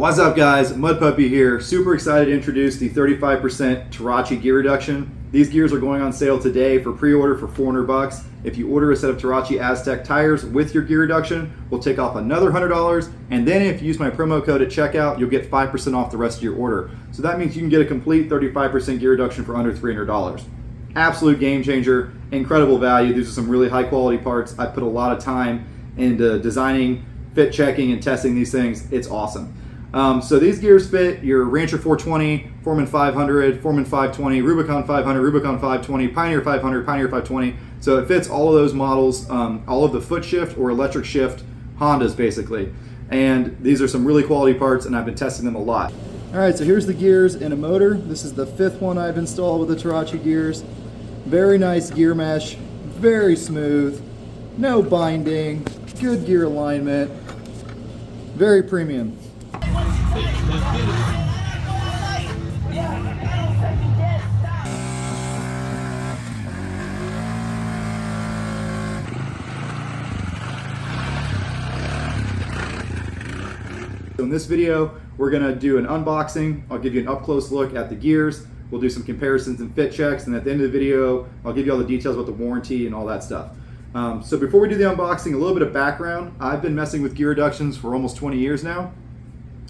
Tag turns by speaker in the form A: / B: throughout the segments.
A: What's up guys, MudPuppy here. Super excited to introduce the 35% Terache gear reduction. These gears are going on sale today for pre-order for $400. If you order a set of Terache Aztex tires with your gear reduction, we'll take off another $100, and then if you use my promo code at checkout, you'll get 5% off the rest of your order. So that means you can get a complete 35% gear reduction for under $300. Absolute game changer, incredible value. These are some really high quality parts. I put a lot of time into designing, fit checking, and testing these things. It's awesome. So these gears fit your Rancher 420, Foreman 500, Foreman 520, Rubicon 500, Rubicon 520, Pioneer 500, Pioneer 520. So it fits all of those models, all of the foot shift or electric shift Hondas basically. And these are some really quality parts, and I've been testing them a lot. All right, so here's the gears in a motor. This is the 5th one I've installed with the Terache gears. Very nice gear mesh, very smooth, no binding, good gear alignment, very premium. So in this video, we're gonna do an unboxing. I'll give you an up-close look at the gears. We'll do some comparisons and fit checks, and at the end of the video, I'll give you all the details about the warranty and all that stuff. So before we do the unboxing, a little bit of background. I've been messing with gear reductions for almost 20 years now.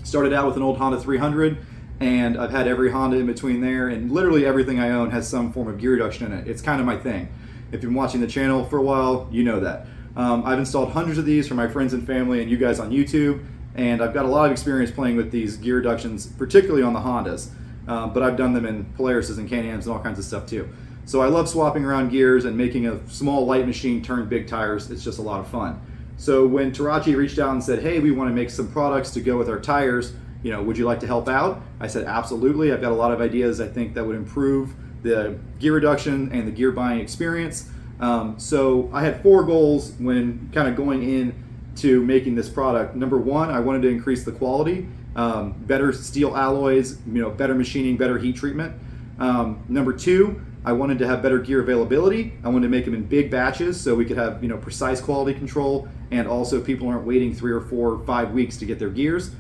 A: Started out with an old Honda 300, and I've had every Honda in between there, and literally everything I own has some form of gear reduction in it. It's kind of my thing. If you've been watching the channel for a while, you know that. I've installed hundreds of these for my friends and family and you guys on YouTube, and I've got a lot of experience playing with these gear reductions, particularly on the Hondas, but I've done them in Polaris's and Can-Ams and all kinds of stuff too. So I love swapping around gears and making a small light machine turn big tires. It's just a lot of fun. So when Terache reached out and said, hey, we want to make some products to go with our tires, you know, would you like to help out? I said, absolutely. I've got a lot of ideas I think that would improve the gear reduction and the gear buying experience. So I had 4 goals when kind of going in to making this product. Number 1, I wanted to increase the quality, better steel alloys, you know, better machining, better heat treatment. Number 2, I wanted to have better gear availability. I wanted to make them in big batches so we could have, you know, precise quality control, and also people aren't waiting 3 or 4 or 5 weeks to get their gears.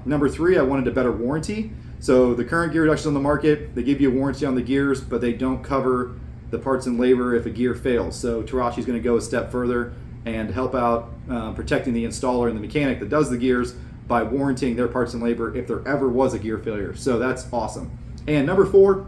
A: Number 3, I wanted a better warranty. So the current gear reductions on the market, they give you a warranty on the gears, but they don't cover the parts and labor if a gear fails. So Terache is going to go a step further and help out protecting the installer and the mechanic that does the gears by warranting their parts and labor if there ever was a gear failure. So that's awesome. And number 4,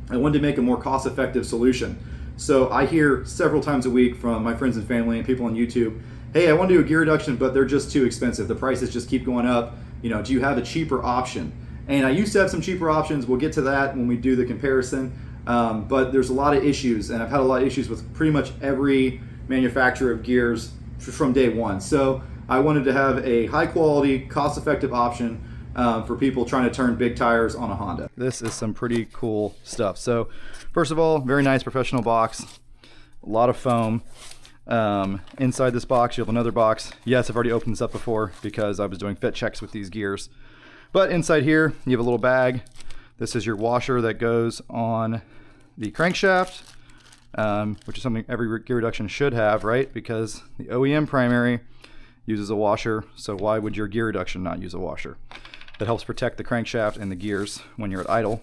A: I wanted to make a more cost-effective solution. So I hear several times a week from my friends and family and people on YouTube, hey, I want to do a gear reduction, but they're just too expensive. The prices just keep going up. You know, do you have a cheaper option? And I used to have some cheaper options. We'll get to that when we do the comparison. But there's a lot of issues, and I've had a lot of issues with pretty much every manufacturer of gears from day one. So I wanted to have a high-quality, cost-effective option for people trying to turn big tires on a Honda. This is some pretty cool stuff. So first of all, very nice professional box, a lot of foam. Inside this box you have another box. Yes, I've already opened this up before because I was doing fit checks with these gears. But inside here you have a little bag. This is your washer that goes on the crankshaft, which is something every gear reduction should have, right? Because the OEM primary uses a washer, so why would your gear reduction not use a washer? That helps protect the crankshaft and the gears when you're at idle.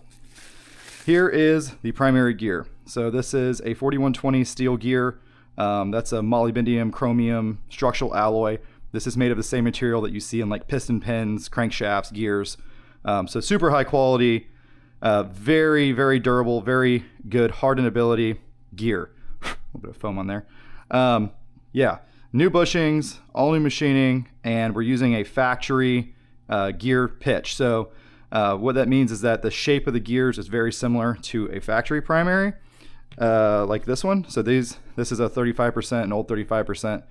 A: Here is the primary gear. So this is a 4120 steel gear. That's a molybdenum chromium structural alloy. This is made of the same material that you see in like piston pins, crankshafts, gears. So super high quality, very, very durable, very good hardenability gear. A little bit of foam on there. Yeah, new bushings, all new machining, and we're using a factory gear pitch. So what that means is that the shape of the gears is very similar to a factory primary, like this one. So this is a 35%, an old 35%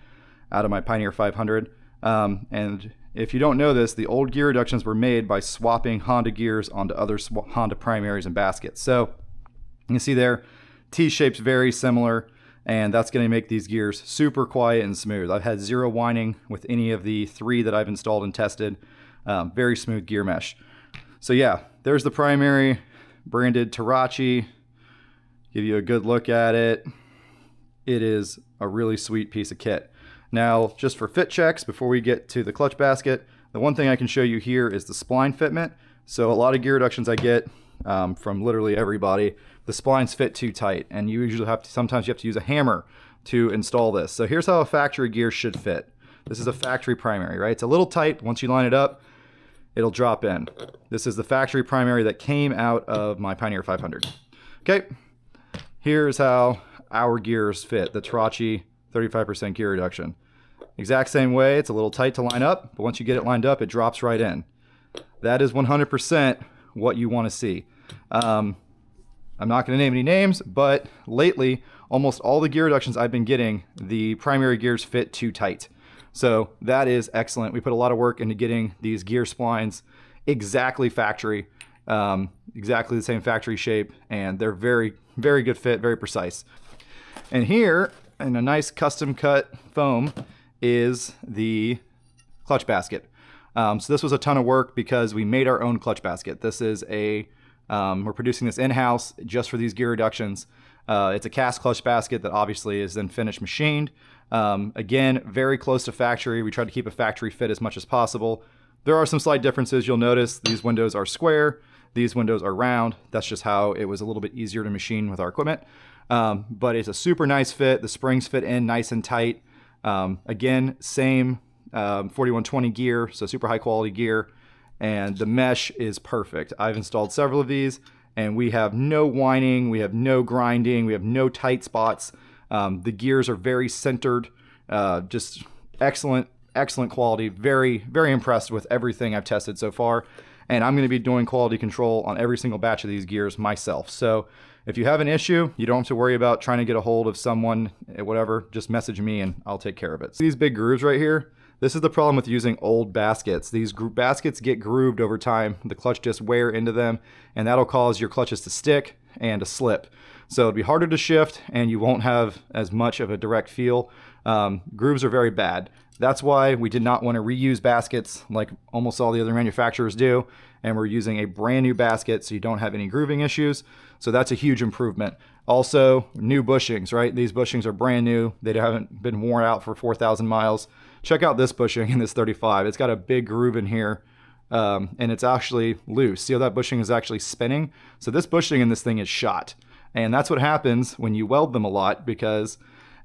A: out of my Pioneer 500. And if you don't know this, the old gear reductions were made by swapping Honda gears onto other Honda primaries and baskets. So you can see there, T-shape's very similar, and that's going to make these gears super quiet and smooth. I've had 0 whining with any of the 3 that I've installed and tested. Very smooth gear mesh. So yeah, there's the primary, branded Terache. Give you a good look at it. It is a really sweet piece of kit. Now, just for fit checks, before we get to the clutch basket, The one thing I can show you here is the spline fitment. So a lot of gear reductions I get from literally everybody, the splines fit too tight, and you usually have to, sometimes you have to use a hammer to install this. So here's how a factory gear should fit. This is a factory primary, right? It's a little tight. Once you line it up, it'll drop in. This is the factory primary that came out of my Pioneer 500. Okay, here's how our gears fit, the Terache 35% gear reduction. Exact same way, it's a little tight to line up, but once you get it lined up, it drops right in. That is 100% what you want to see. I'm not going to name any names, but lately, almost all the gear reductions I've been getting, the primary gears fit too tight. So that is excellent. We put a lot of work into getting these gear splines exactly factory, exactly the same factory shape, and they're very, very good fit, very precise. And here, in a nice custom cut foam, is the clutch basket. So this was a ton of work because we made our own clutch basket. This is a, we're producing this in-house just for these gear reductions. It's a cast clutch basket that obviously is then finished machined. Again, very close to factory. We tried to keep a factory fit as much as possible. There are some slight differences. You'll notice these windows are square, these windows are round. That's just how it was a little bit easier to machine with our equipment. But it's a super nice fit. The springs fit in nice and tight. Again, same 4120 gear, so super high quality gear, and the mesh is perfect. I've installed several of these, and we have no whining, we have no grinding, we have no tight spots. The gears are very centered, just excellent quality. Very, very impressed with everything I've tested so far, and I'm going to be doing quality control on every single batch of these gears myself. So if you have an issue, you don't have to worry about trying to get a hold of someone, whatever, just message me and I'll take care of it. These big grooves right here, this is the problem with using old baskets. These baskets get grooved over time. The clutch discs wear into them, and that'll cause your clutches to stick and to slip. So it'd be harder to shift, and you won't have as much of a direct feel. Grooves are very bad. That's why we did not want to reuse baskets like almost all the other manufacturers do, and we're using a brand new basket so you don't have any grooving issues. So that's a huge improvement. Also, new bushings, right? These bushings are brand new. They haven't been worn out for 4,000 miles. Check out this bushing in this 35. It's got a big groove in here, and it's actually loose. See how that bushing is actually spinning? So this bushing in this thing is shot. And that's what happens when you weld them a lot, because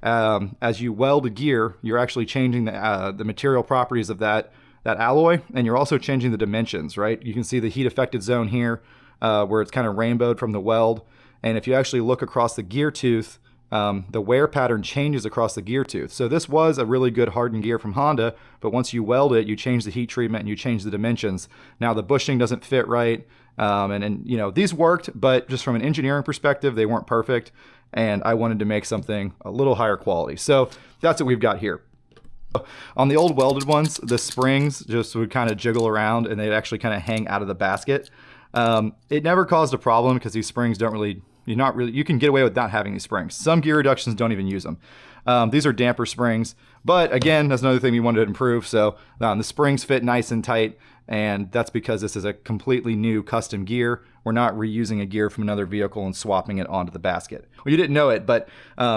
A: as you weld a gear, you're actually changing the material properties of that alloy, and you're also changing the dimensions, right? You can see the heat affected zone here where it's kind of rainbowed from the weld. And if you actually look across the gear tooth, the wear pattern changes across the gear tooth. So this was a really good hardened gear from Honda, but once you weld it, you change the heat treatment and you change the dimensions. Now the bushing doesn't fit right. And you know, these worked, but just from an engineering perspective, they weren't perfect. And I wanted to make something a little higher quality. So that's what we've got here. On the old welded ones, the springs just would kind of jiggle around and they'd actually kind of hang out of the basket. It never caused a problem because these springs don't really, you can get away with not having these springs. Some gear reductions don't even use them. These are damper springs, but again, that's another thing we wanted to improve. So the springs fit nice and tight, and that's because this is a completely new custom gear. We're not reusing a gear from another vehicle and swapping it onto the basket. Well, you didn't know it, but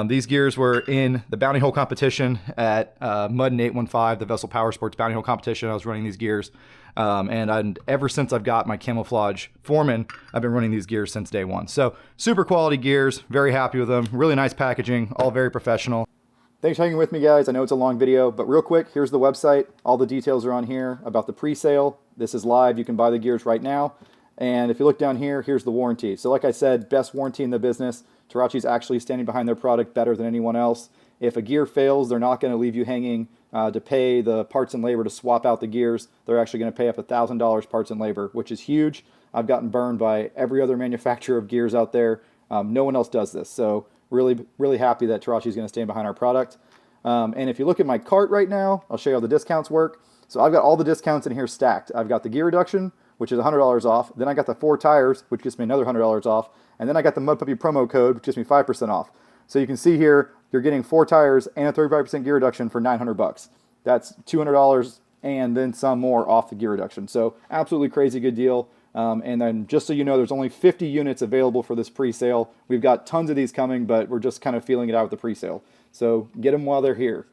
A: these gears were in the Bounty Hole competition at Mud and 815, the Vessel Power Sports Bounty Hole competition. I was running these gears. And ever since I've got my camouflage Foreman, I've been running these gears since day one. So super quality gears, very happy with them, really nice packaging, all very professional. Thanks for hanging with me, guys. I know it's a long video, but real quick, here's the website. All the details are on here about the pre-sale. This is live. You can buy the gears right now. And if you look down here, here's the warranty. So like I said, best warranty in the business. Terache's actually standing behind their product better than anyone else. If a gear fails, they're not going to leave you hanging to pay the parts and labor to swap out the gears. They're actually going to pay up $1,000 parts and labor, which is huge. I've gotten burned by every other manufacturer of gears out there. No one else does this. So really, really happy that Terache is going to stand behind our product. And if you look at my cart right now, I'll show you how the discounts work. So I've got all the discounts in here stacked. I've got the gear reduction, which is $100 off. Then I got the 4 tires, which gets me another $100 off. And then I got the MudPuppy promo code, which gets me 5% off. So you can see here, you're getting 4 tires and a 35% gear reduction for $900. That's $200 and then some more off the gear reduction. So absolutely crazy good deal. And then just so you know, there's only 50 units available for this pre-sale. We've got tons of these coming, but we're just kind of feeling it out with the pre-sale. So get them while they're here.